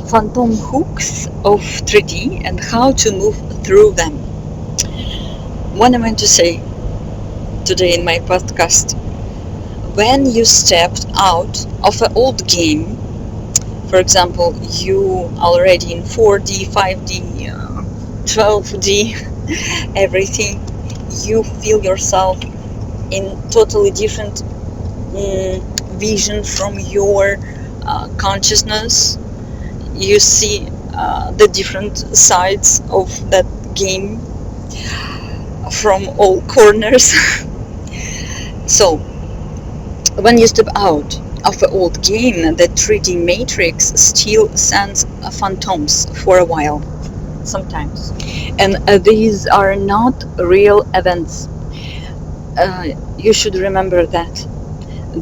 phantom hooks of 3D and how to move through them. What I meant to say today in my podcast, when you stepped out of an old game, for example, you already in 4D, 5D, 12D, everything, you feel yourself in totally different vision from your consciousness. You see the different sides of that game from all corners. So when you step out of the old game, the 3D matrix still sends phantoms for a while, sometimes. And these are not real events. You should remember that.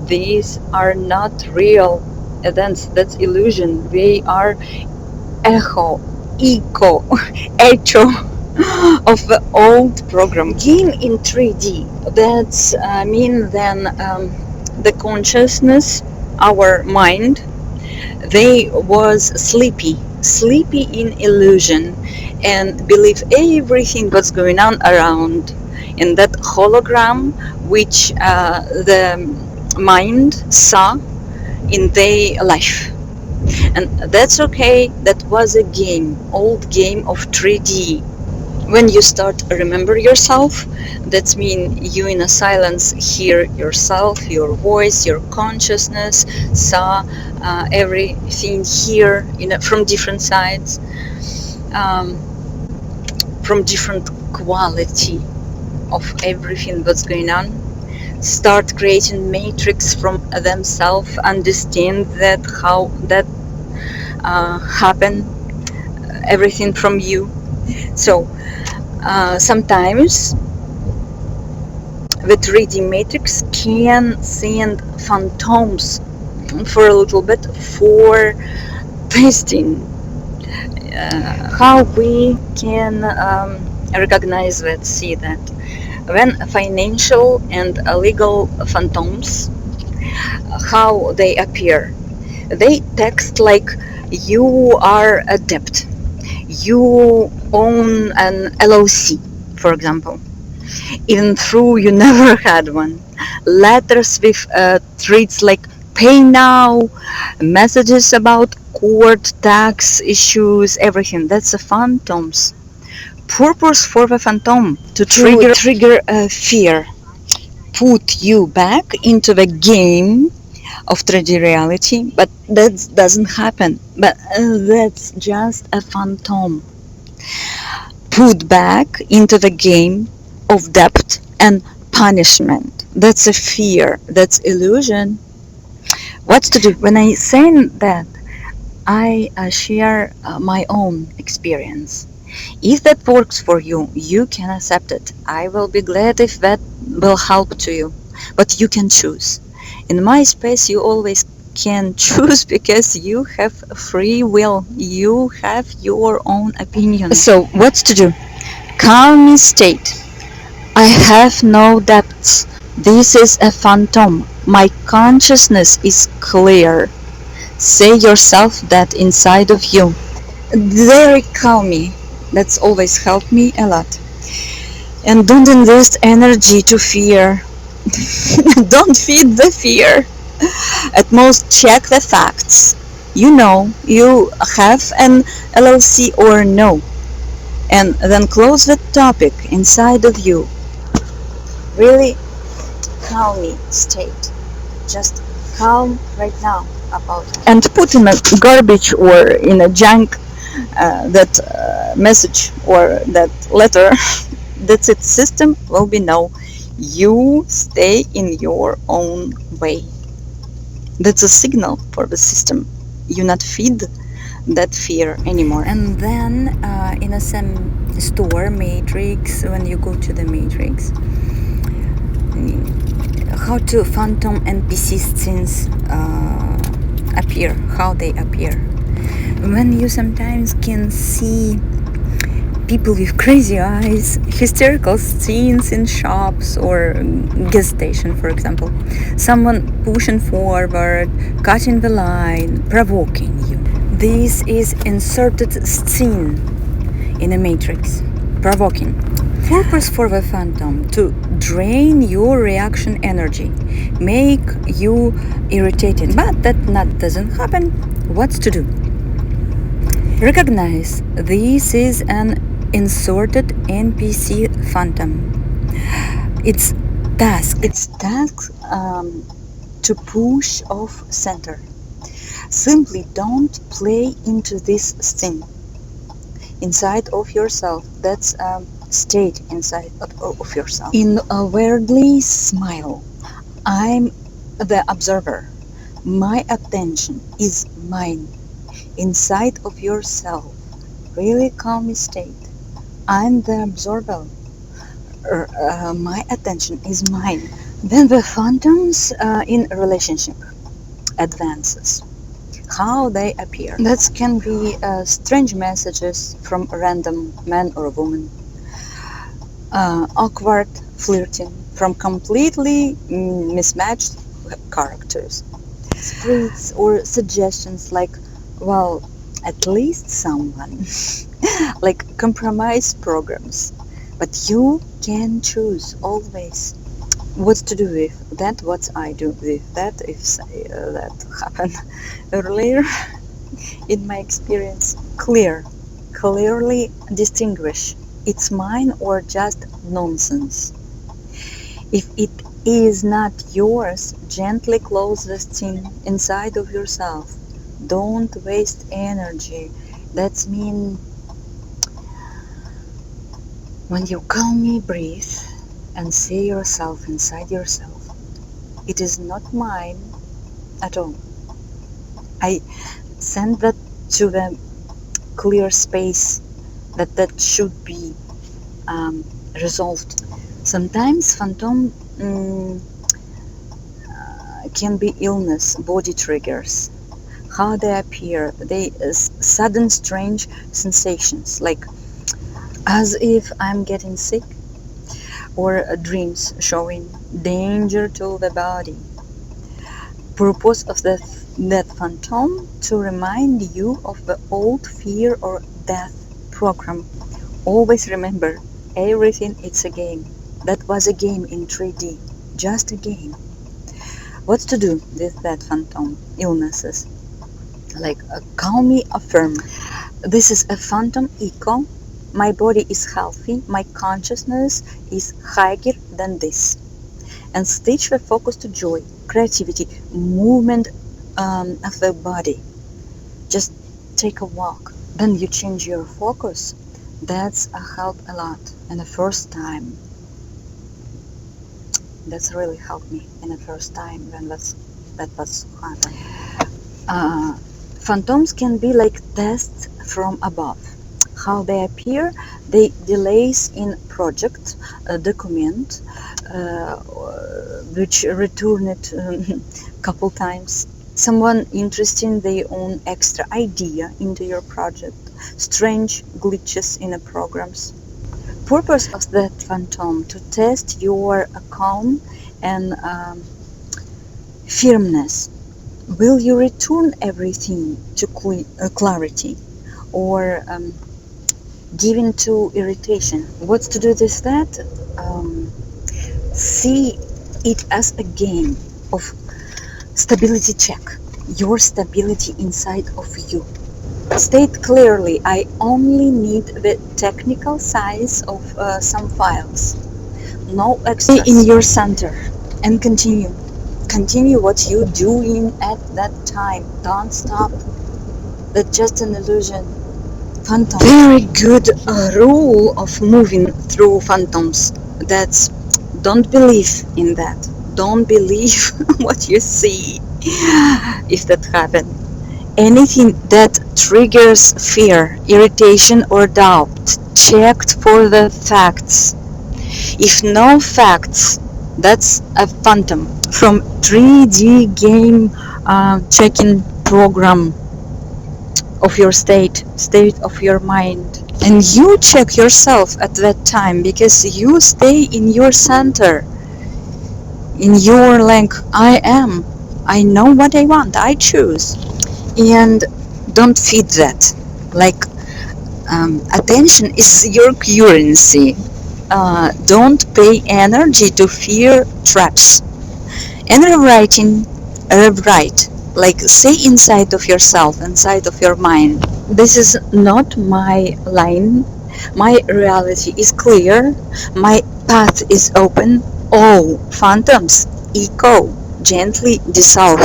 These are not real events. That's illusion. They are echo, echo of the old program. Game in 3D. That's mean then the consciousness, our mind, they was sleepy in illusion, and believe everything what's going on around in that hologram, which the mind saw in their life. And that's okay. That was a game, old game of 3D. When you start remember yourself, that means you in a silence hear yourself, your voice, your consciousness, saw everything here from different sides, um, from different quality of everything that's going on. Start creating matrix from themselves, understand that how that happen, everything from you. So sometimes the 3D matrix can send phantoms for a little bit for testing how we can recognize that, see that. When financial and legal phantoms, how they appear, they text like you are a debt, you own an LOC, for example, even though you never had one. Letters with threats like pay now, messages about court, tax issues, everything. That's a phantoms. Purpose for the phantom to trigger a fear, put you back into the game of 3D reality, but that doesn't happen. But that's just a phantom. Put back into the game of debt and punishment. That's a fear. That's illusion. What to do? When I say that, I share my own experience. If that works for you, you can accept it. I will be glad if that will help to you. But you can choose. In my space, you always can choose because you have free will. You have your own opinion. So, what's to do? Calm state. I have no depths. This is a phantom. My consciousness is clear. Say yourself that inside of you. Very calm. That's always helped me a lot. And don't invest energy to fear. Don't feed the fear. At most, check the facts. You know you have an LLC or no. And then close the topic inside of you. Really calm state. Just calm right now about it. And put in a garbage or in a junk that message or that letter. That's it. System will be no. You stay in your own way. That's a signal for the system. You not feed that fear anymore. And then in a same store matrix, when you go to the matrix, how to phantom NPC-scenes appear, how they appear. When you sometimes can see people with crazy eyes, hysterical scenes in shops or gas station, for example. Someone pushing forward, cutting the line, provoking you. This is inserted scene in a matrix, provoking. Purpose for the phantom to drain your reaction energy, make you irritated. But that not doesn't happen. What's to do? Recognize this is an inserted NPC phantom. Its task to push off center. Simply don't play into this scene inside of yourself. That's a state inside of yourself. Inwardly smile. I'm the observer. My attention is mine. Inside of yourself. Really calm state. I'm the observer. My attention is mine. Then the phantoms in relationship advances. How they appear. That can be strange messages from a random man or woman. Awkward flirting from completely mismatched characters. Spreads or suggestions like, well, at least someone. Like compromise programs. But you can choose always what to do with that, what I do with that, if that happened earlier. In my experience, clearly distinguish it's mine or just nonsense. If it is not yours, gently close the scene inside of yourself. Don't waste energy. That's mean when you calmly breathe and see yourself inside yourself. It is not mine at all. I send that to the clear space that should be resolved. Sometimes phantom can be illness, body triggers. How they appear, they sudden strange sensations, like as if I'm getting sick, or dreams showing danger to the body. Purpose of that phantom to remind you of the old fear or death program. Always remember, everything is a game. That was a game in 3D, just a game. What to do with that phantom illnesses? Like calmly affirm, this is a phantom echo. My body is healthy, my consciousness is higher than this. And switch the focus to joy, creativity, movement of the body. Just take a walk. Then you change your focus. That's a help a lot. And the first time, that's really helped me in the first time when that was happening. Phantoms can be like tests from above. How they appear, they delays in project, document, which return it couple times. Someone interesting their own extra idea into your project. Strange glitches in the programs. Purpose of that phantom to test your calm and firmness. Will you return everything to clarity, or give in to irritation? What's to do with that? See it as a game of stability check. Your stability inside of you. State clearly, I only need the technical size of some files. No extras. Stay in your center and continue. Continue what you're doing at that time. Don't stop. That's just an illusion. Phantom. Very good rule of moving through phantoms. That's don't believe in that. Don't believe what you see. If that happens. Anything that triggers fear, irritation, or doubt, checked for the facts. If no facts, that's a phantom from 3D game checking program of your state of your mind. And you check yourself at that time because you stay in your center, in your link. I know what I want, I choose. And Don't feed that. Like, attention is your currency. Don't pay energy to fear traps. And rewrite. Like, say inside of yourself, inside of your mind. This is not my line. My reality is clear. My path is open. All phantoms echo, gently dissolve.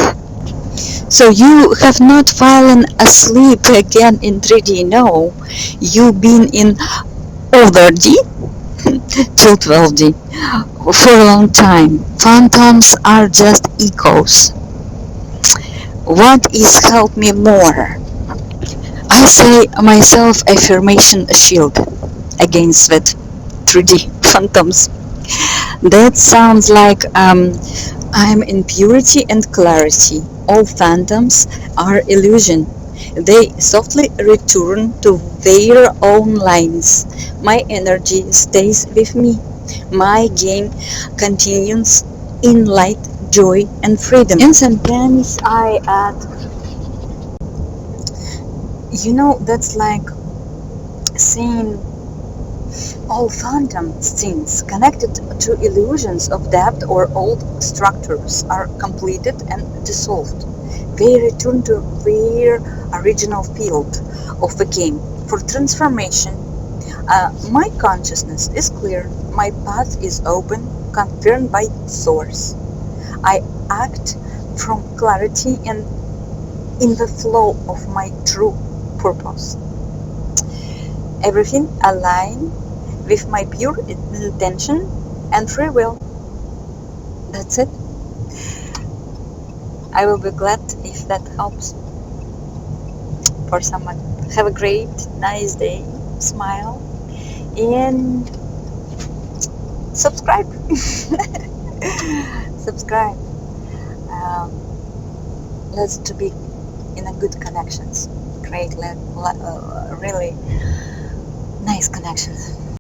So you have not fallen asleep again in 3D, no. You've been in over D till 12D for a long time. Phantoms are just echoes. What is help me more? I say myself affirmation shield against that 3D phantoms. That sounds like I'm in purity and clarity. All phantoms are illusion. They softly return to their own lines. My energy stays with me. My game continues in light, joy, and freedom. And sometimes I add, that's like saying all phantom scenes connected to illusions of depth or old structures are completed and dissolved. They return to their original field of the game for transformation. My consciousness is clear, my path is open, confirmed by Source. I act from clarity and in the flow of my true purpose. Everything aligns with my pure intention and free will. That's it. I will be glad if that helps for someone. Have a great, nice day. Smile and subscribe. Subscribe. Um, let's to be in a good connections. Great, really nice connections.